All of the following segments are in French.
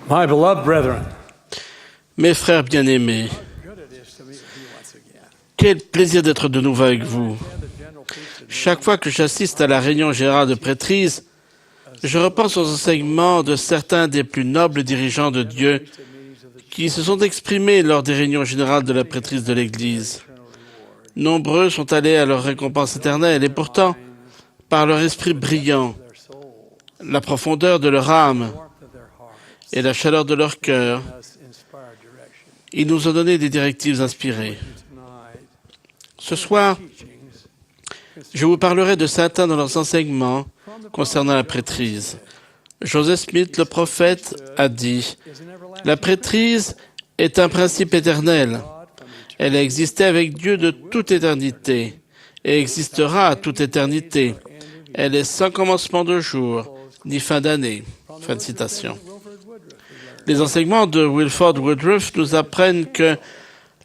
My beloved brethren, Mes frères bien-aimés, quel plaisir d'être de nouveau avec vous. Chaque fois que j'assiste à la réunion générale de prêtrise, je repense aux enseignements de certains des plus nobles dirigeants de Dieu qui se sont exprimés lors des réunions générales de la prêtrise de l'Église. Nombreux sont allés à leur récompense éternelle et pourtant, par leur esprit brillant, la profondeur de leur âme et la chaleur de leur cœur, ils nous ont donné des directives inspirées. Ce soir, je vous parlerai de certains de leurs enseignements concernant la prêtrise. Joseph Smith, le prophète, a dit « La prêtrise est un principe éternel. Elle a existé avec Dieu de toute éternité et existera à toute éternité. Elle est sans commencement de jour, ni fin d'année. » Fin de citation. Les enseignements de Wilford Woodruff nous apprennent que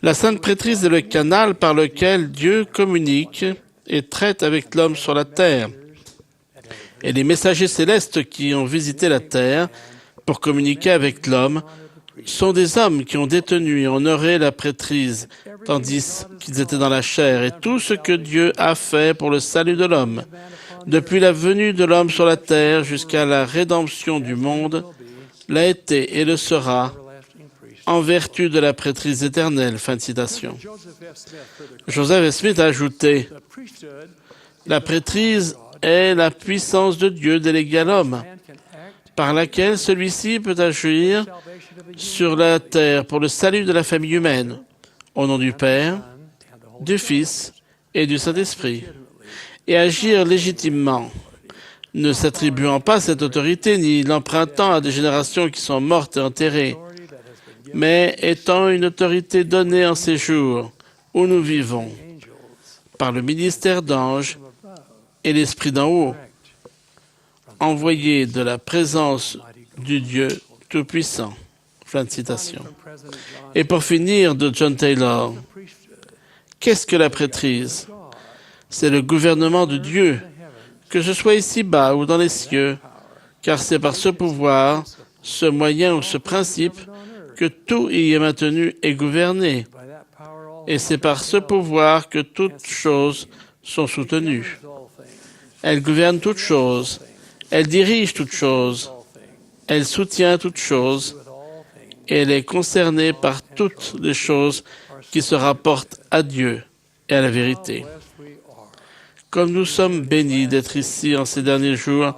la sainte prêtrise est le canal par lequel Dieu communique et traite avec l'homme sur la terre. Et les messagers célestes qui ont visité la terre pour communiquer avec l'homme sont des hommes qui ont détenu et honoré la prêtrise, tandis qu'ils étaient dans la chair, et tout ce que Dieu a fait pour le salut de l'homme, depuis la venue de l'homme sur la terre jusqu'à la rédemption du monde, l'a été et le sera en vertu de la prêtrise éternelle. Fin de citation. Joseph Smith a ajouté « La prêtrise est la puissance de Dieu déléguée à l'homme, par laquelle celui-ci peut agir sur la terre pour le salut de la famille humaine, au nom du Père, du Fils et du Saint-Esprit, et agir légitimement, ne s'attribuant pas cette autorité ni l'empruntant à des générations qui sont mortes et enterrées, mais étant une autorité donnée en ces jours où nous vivons, par le ministère d'anges et l'Esprit d'en haut, envoyé de la présence du Dieu Tout-Puissant. » Fin de citation. Et pour finir, de John Taylor, qu'est-ce que la prêtrise? C'est le gouvernement de Dieu, que ce soit ici-bas ou dans les cieux, car c'est par ce pouvoir, ce moyen ou ce principe que tout y est maintenu et gouverné. Et c'est par ce pouvoir que toutes choses sont soutenues. Elle gouverne toutes choses, elle dirige toutes choses, elle soutient toutes choses, et elle est concernée par toutes les choses qui se rapportent à Dieu et à la vérité. Comme nous sommes bénis d'être ici en ces derniers jours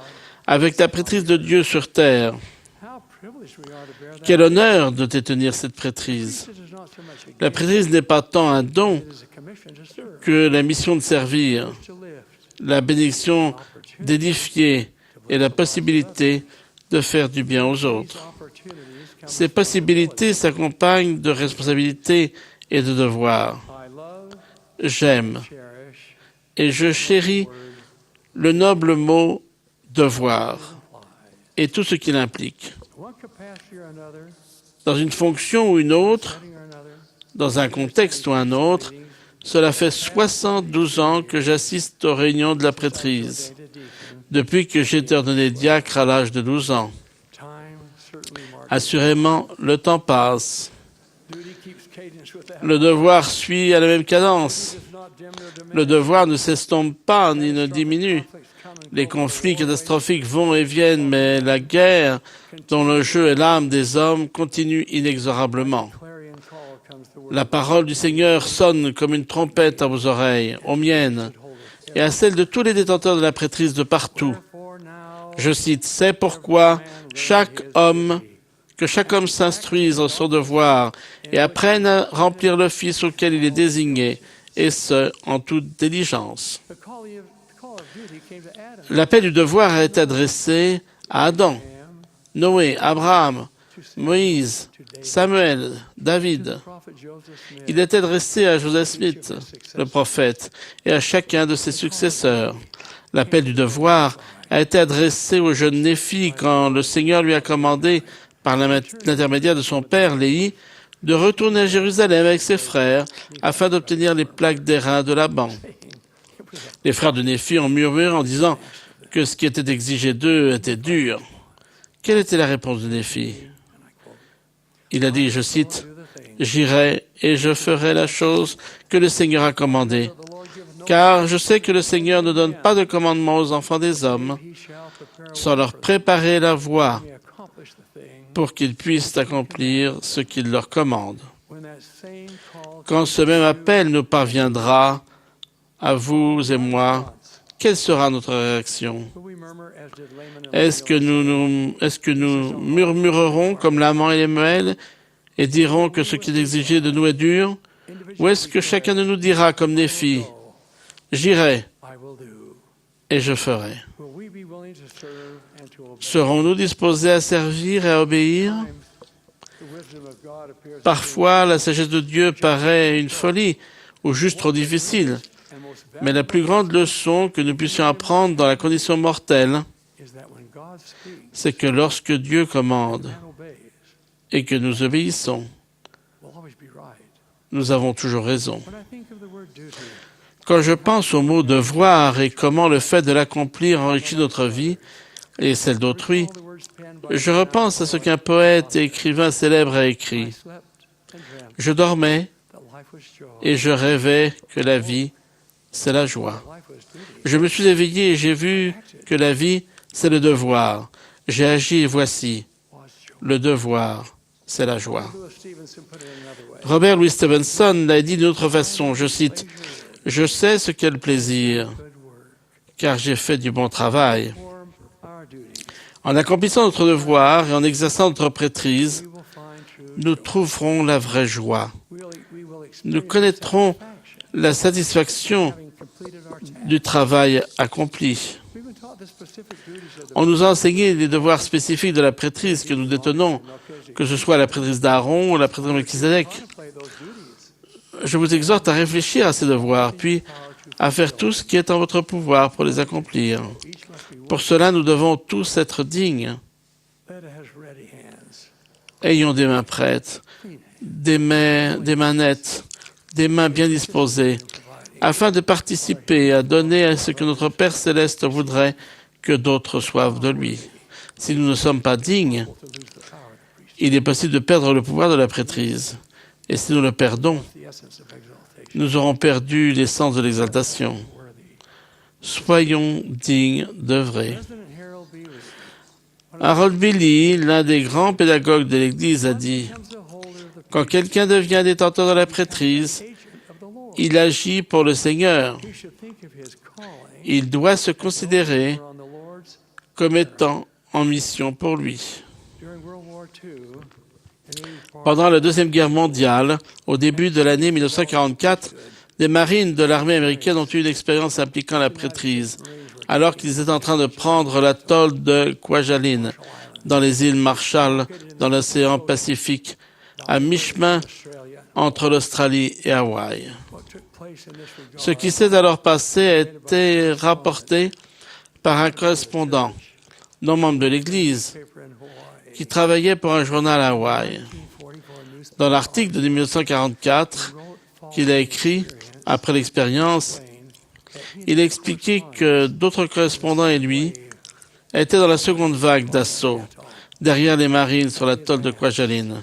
avec la prêtrise de Dieu sur terre. Quel honneur de détenir cette prêtrise. La prêtrise n'est pas tant un don que la mission de servir, la bénédiction d'édifier et la possibilité de faire du bien aux autres. Ces possibilités s'accompagnent de responsabilités et de devoirs. J'aime et je chéris le noble mot « devoir » et tout ce qu'il implique. Dans une fonction ou une autre, dans un contexte ou un autre, cela fait 72 ans que j'assiste aux réunions de la prêtrise, depuis que j'ai été ordonné diacre à l'âge de 12 ans. Assurément, le temps passe. Le devoir suit à la même cadence. Le devoir ne s'estompe pas ni ne diminue. Les conflits catastrophiques vont et viennent, mais la guerre, dont le jeu est l'âme des hommes, continue inexorablement. La parole du Seigneur sonne comme une trompette à vos oreilles, aux miennes, et à celles de tous les détenteurs de la prêtrise de partout. Je cite, « C'est pourquoi que chaque homme s'instruise en son devoir et apprenne à remplir l'office auquel il est désigné, et ce, en toute diligence. » L'appel du devoir a été adressé à Adam, Noé, Abraham, Moïse, Samuel, David. Il est adressé à Joseph Smith, le prophète, et à chacun de ses successeurs. L'appel du devoir a été adressé au jeune Néphi quand le Seigneur lui a commandé, par l'intermédiaire de son père Léhi, de retourner à Jérusalem avec ses frères afin d'obtenir les plaques d'airain de Laban. Les frères de Néphi ont murmuré en disant que ce qui était exigé d'eux était dur. Quelle était la réponse de Néphi? Il a dit, je cite, « J'irai et je ferai la chose que le Seigneur a commandée, car je sais que le Seigneur ne donne pas de commandement aux enfants des hommes sans leur préparer la voie pour qu'ils puissent accomplir ce qu'il leur commande. » Quand ce même appel nous parviendra, à vous et moi, quelle sera notre réaction? Est-ce que nous murmurerons comme l'amant et Lemuel et dirons que ce qui est exigé de nous est dur? Ou est-ce que chacun de nous dira comme Néphi, « J'irai et je ferai » Serons-nous disposés à servir et à obéir? Parfois, la sagesse de Dieu paraît une folie ou juste trop difficile. Mais la plus grande leçon que nous puissions apprendre dans la condition mortelle, c'est que lorsque Dieu commande et que nous obéissons, nous avons toujours raison. Quand je pense au mot « devoir » et comment le fait de l'accomplir enrichit notre vie et celle d'autrui, je repense à ce qu'un poète et écrivain célèbre a écrit. « Je dormais et je rêvais que la vie, c'est la joie. Je me suis éveillé et j'ai vu que la vie, c'est le devoir. J'ai agi et voici, le devoir, c'est la joie. » Robert Louis Stevenson l'a dit d'une autre façon, je cite, « Je sais ce qu'est le plaisir, car j'ai fait du bon travail. » En accomplissant notre devoir et en exerçant notre prêtrise, nous trouverons la vraie joie. Nous connaîtrons la satisfaction du travail accompli. On nous a enseigné les devoirs spécifiques de la prêtrise que nous détenons, que ce soit la prêtrise d'Aaron ou la prêtrise de Melchizedek. Je vous exhorte à réfléchir à ces devoirs, puis à faire tout ce qui est en votre pouvoir pour les accomplir. Pour cela, nous devons tous être dignes. Ayons des mains prêtes, des mains nettes, des mains bien disposées, afin de participer à donner à ce que notre Père Céleste voudrait que d'autres reçoivent de lui. Si nous ne sommes pas dignes, il est possible de perdre le pouvoir de la prêtrise. Et si nous le perdons, nous aurons perdu l'essence de l'exaltation. Soyons dignes d'œuvrer. Harold Bailey, l'un des grands pédagogues de l'Église, a dit « Quand quelqu'un devient détenteur de la prêtrise, il agit pour le Seigneur. Il doit se considérer comme étant en mission pour lui. » Pendant la Deuxième Guerre mondiale, au début de l'année 1944, des marines de l'armée américaine ont eu une expérience impliquant la prêtrise, alors qu'ils étaient en train de prendre l'atoll de Kwajalein, dans les îles Marshall, dans l'océan Pacifique, à mi-chemin entre l'Australie et Hawaï. Ce qui s'est alors passé a été rapporté par un correspondant, non membre de l'Église, qui travaillait pour un journal à Hawaï. Dans l'article de 1944 qu'il a écrit après l'expérience, il a expliqué que d'autres correspondants et lui étaient dans la seconde vague d'assaut, derrière les marines sur l'atoll de Kwajalein.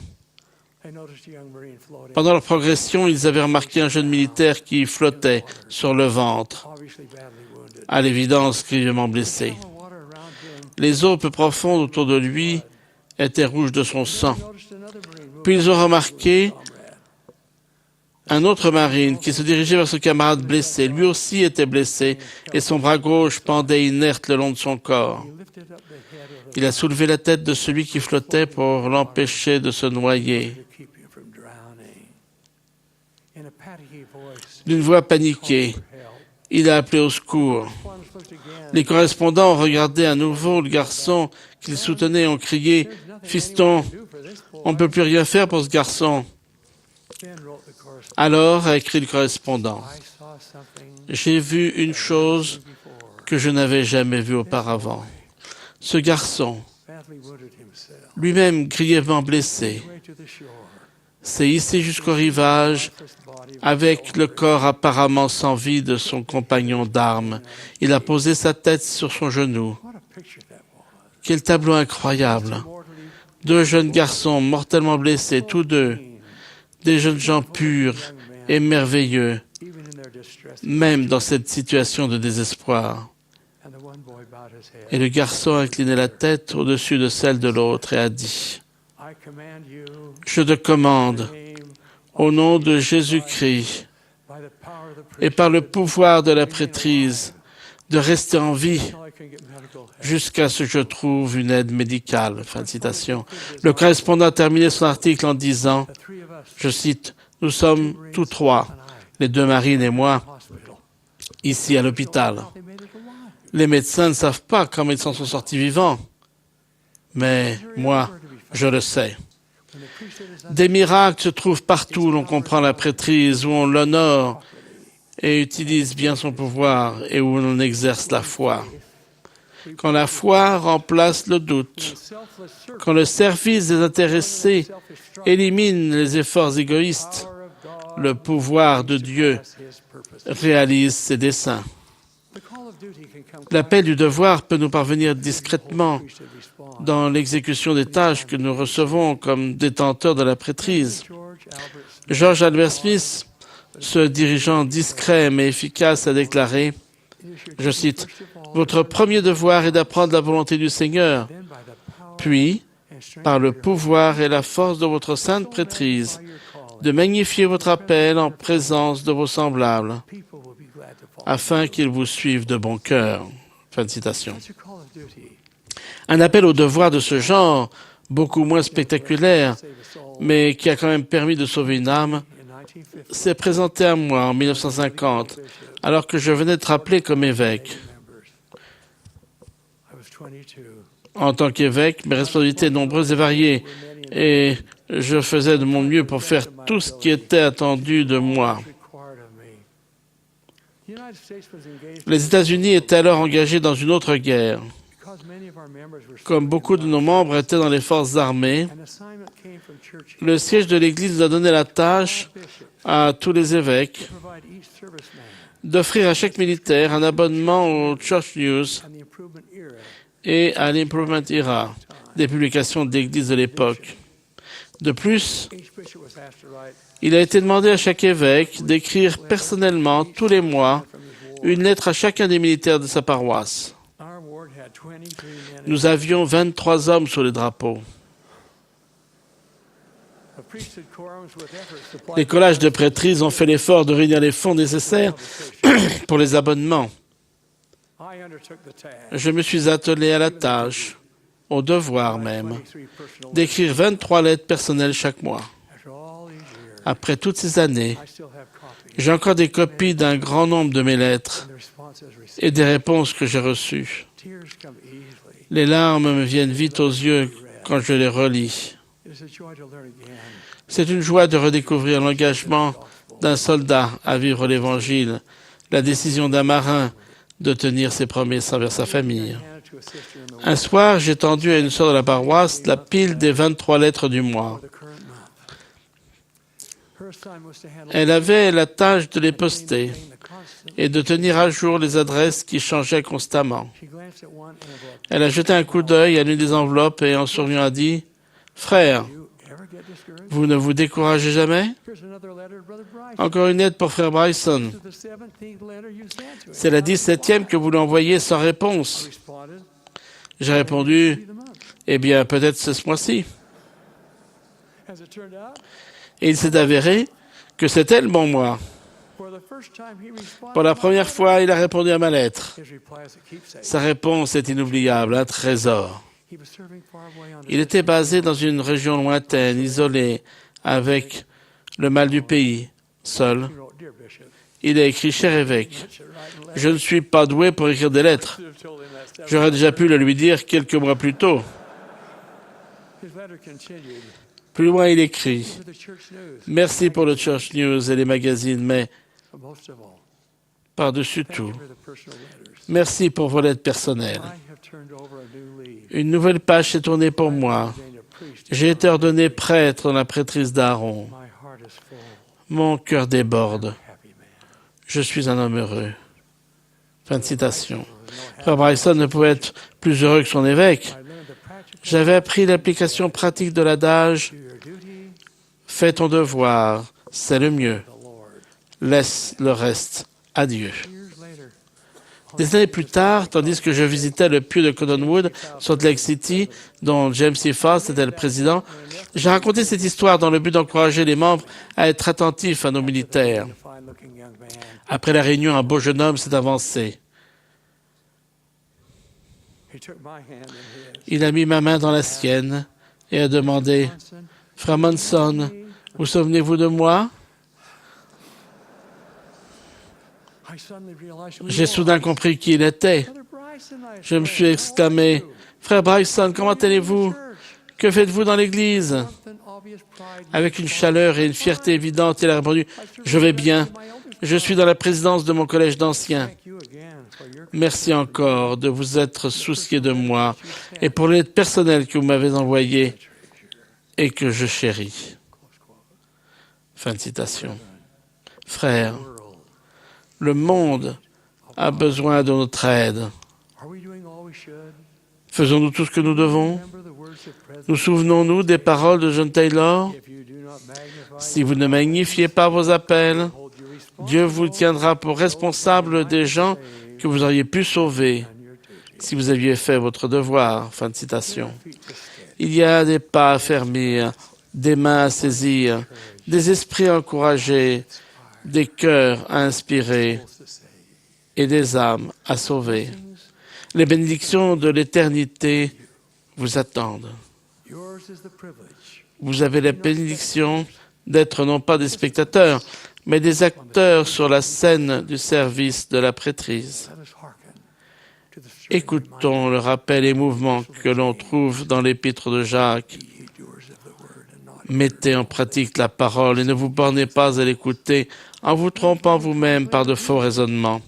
Pendant leur progression, ils avaient remarqué un jeune militaire qui flottait sur le ventre, à l'évidence grièvement blessé. Les eaux peu profondes autour de lui étaient rouges de son sang. Puis ils ont remarqué un autre marine qui se dirigeait vers son camarade blessé. Lui aussi était blessé et son bras gauche pendait inerte le long de son corps. Il a soulevé la tête de celui qui flottait pour l'empêcher de se noyer. D'une voix paniquée, il a appelé au secours. Les correspondants ont regardé à nouveau le garçon qu'ils soutenaient et ont crié « Fiston, on ne peut plus rien faire pour ce garçon !» Alors a écrit le correspondant, « J'ai vu une chose que je n'avais jamais vue auparavant. Ce garçon, lui-même grièvement blessé, s'est hissé jusqu'au rivage avec le corps apparemment sans vie de son compagnon d'armes. Il a posé sa tête sur son genou. Quel tableau incroyable! 2 jeunes garçons mortellement blessés, tous deux, des jeunes gens purs et merveilleux, même dans cette situation de désespoir. Et le garçon a incliné la tête au-dessus de celle de l'autre et a dit, « Je te commande, au nom de Jésus-Christ, et par le pouvoir de la prêtrise, de rester en vie jusqu'à ce que je trouve une aide médicale. » Fin de citation. Le correspondant a terminé son article en disant, je cite, « Nous sommes tous trois, les 2 marines et moi, ici à l'hôpital. Les médecins ne savent pas comment ils s'en sont sortis vivants, mais moi, je le sais. » Des miracles se trouvent partout où l'on comprend la prêtrise, où on l'honore et utilise bien son pouvoir et où l'on exerce la foi. Quand la foi remplace le doute, quand le service désintéressé élimine les efforts égoïstes, le pouvoir de Dieu réalise ses desseins. L'appel du devoir peut nous parvenir discrètement dans l'exécution des tâches que nous recevons comme détenteurs de la prêtrise. George Albert Smith, ce dirigeant discret mais efficace, a déclaré, je cite, « Votre premier devoir est d'apprendre la volonté du Seigneur, puis, par le pouvoir et la force de votre sainte prêtrise, de magnifier votre appel en présence de vos semblables, afin qu'ils vous suivent de bon cœur. » Fin de citation. Un appel au devoir de ce genre, beaucoup moins spectaculaire, mais qui a quand même permis de sauver une âme, s'est présenté à moi en 1950, alors que je venais d'être appelé comme évêque. En tant qu'évêque, mes responsabilités nombreuses et variées, et je faisais de mon mieux pour faire tout ce qui était attendu de moi. Les États-Unis étaient alors engagés dans une autre guerre. Comme beaucoup de nos membres étaient dans les forces armées, le siège de l'Église nous a donné la tâche à tous les évêques d'offrir à chaque militaire un abonnement au Church News et à l'Improvement Era, des publications d'Église de l'époque. De plus, il a été demandé à chaque évêque d'écrire personnellement, tous les mois, une lettre à chacun des militaires de sa paroisse. Nous avions 23 hommes sur les drapeaux. Les collages de prêtrise ont fait l'effort de réunir les fonds nécessaires pour les abonnements. Je me suis attelé à la tâche, au devoir même, d'écrire 23 lettres personnelles chaque mois. Après toutes ces années, j'ai encore des copies d'un grand nombre de mes lettres et des réponses que j'ai reçues. Les larmes me viennent vite aux yeux quand je les relis. C'est une joie de redécouvrir l'engagement d'un soldat à vivre l'Évangile, la décision d'un marin de tenir ses promesses envers sa famille. Un soir, j'ai tendu à une sœur de la paroisse la pile des 23 lettres du mois. Elle avait la tâche de les poster et de tenir à jour les adresses qui changeaient constamment. Elle a jeté un coup d'œil à l'une des enveloppes et en souriant a dit « Frère, vous ne vous découragez jamais? Encore une lettre pour frère Bryson. C'est la 17e que vous lui envoyez sans réponse. » J'ai répondu « Eh bien, peut-être c'est ce mois-ci. » Et il s'est avéré que c'était le bon mois. Pour la première fois, il a répondu à ma lettre. Sa réponse est inoubliable, un trésor. Il était basé dans une région lointaine, isolée, avec le mal du pays, seul. Il a écrit « Cher évêque, je ne suis pas doué pour écrire des lettres. J'aurais déjà pu le lui dire quelques mois plus tôt. » Plus loin, il écrit « Merci pour le Church News et les magazines, mais par-dessus tout, merci pour vos lettres personnelles. Une nouvelle page s'est tournée pour moi. J'ai été ordonné prêtre dans la prêtrise d'Aaron. Mon cœur déborde. Je suis un homme heureux. » Fin de citation. Frère Bryson ne pouvait être plus heureux que son évêque. J'avais appris l'application pratique de l'adage « Fais ton devoir, c'est le mieux. Laisse le reste à Dieu. » Des années plus tard, tandis que je visitais le puits de Cottonwood, Salt Lake City, dont James C. Faust était le président, j'ai raconté cette histoire dans le but d'encourager les membres à être attentifs à nos militaires. Après la réunion, un beau jeune homme s'est avancé. Il a mis ma main dans la sienne et a demandé « Frère Monson, vous souvenez-vous de moi ?» J'ai soudain compris qui il était. Je me suis exclamé « Frère Bryson, comment allez-vous? Que faites-vous dans l'église ?» Avec une chaleur et une fierté évidente, il a répondu « Je vais bien. Je suis dans la présidence de mon collège d'anciens. Merci encore de vous être soucié de moi et pour l'aide personnelle que vous m'avez envoyée et que je chéris. » Fin de citation. Frères, le monde a besoin de notre aide. Faisons-nous tout ce que nous devons? Nous souvenons-nous des paroles de John Taylor? Si vous ne magnifiez pas vos appels, Dieu vous tiendra pour responsable des gens que vous auriez pu sauver si vous aviez fait votre devoir. Fin de citation. Il y a des pas à fermir, des mains à saisir, des esprits à encourager, des cœurs à inspirer et des âmes à sauver. Les bénédictions de l'éternité vous attendent. Vous avez la bénédiction d'être non pas des spectateurs, mais des acteurs sur la scène du service de la prêtrise. Écoutons le rappel et mouvement que l'on trouve dans l'épître de Jacques. Mettez en pratique la parole et ne vous bornez pas à l'écouter en vous trompant vous-même par de faux raisonnements.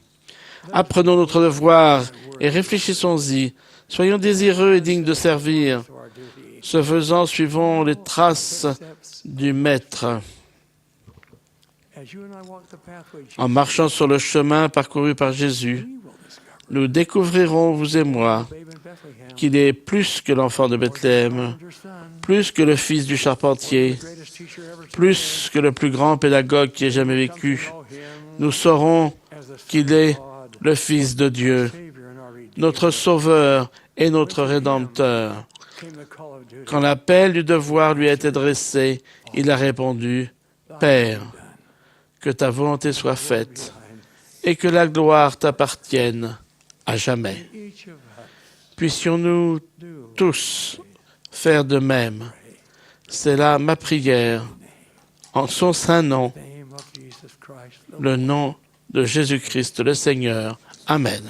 Apprenons notre devoir et réfléchissons-y. Soyons désireux et dignes de servir. Ce faisant, suivons les traces du Maître. En marchant sur le chemin parcouru par Jésus, nous découvrirons, vous et moi, qu'il est plus que l'enfant de Bethléem, plus que le fils du charpentier, plus que le plus grand pédagogue qui ait jamais vécu. Nous saurons qu'il est le Fils de Dieu, notre Sauveur et notre Rédempteur. Quand l'appel du devoir lui a été dressé, il a répondu « Père, que ta volonté soit faite et que la gloire t'appartienne à jamais. » Puissions-nous tous faire de même. C'est là ma prière, en son saint nom, le nom de Jésus-Christ le Seigneur. Amen.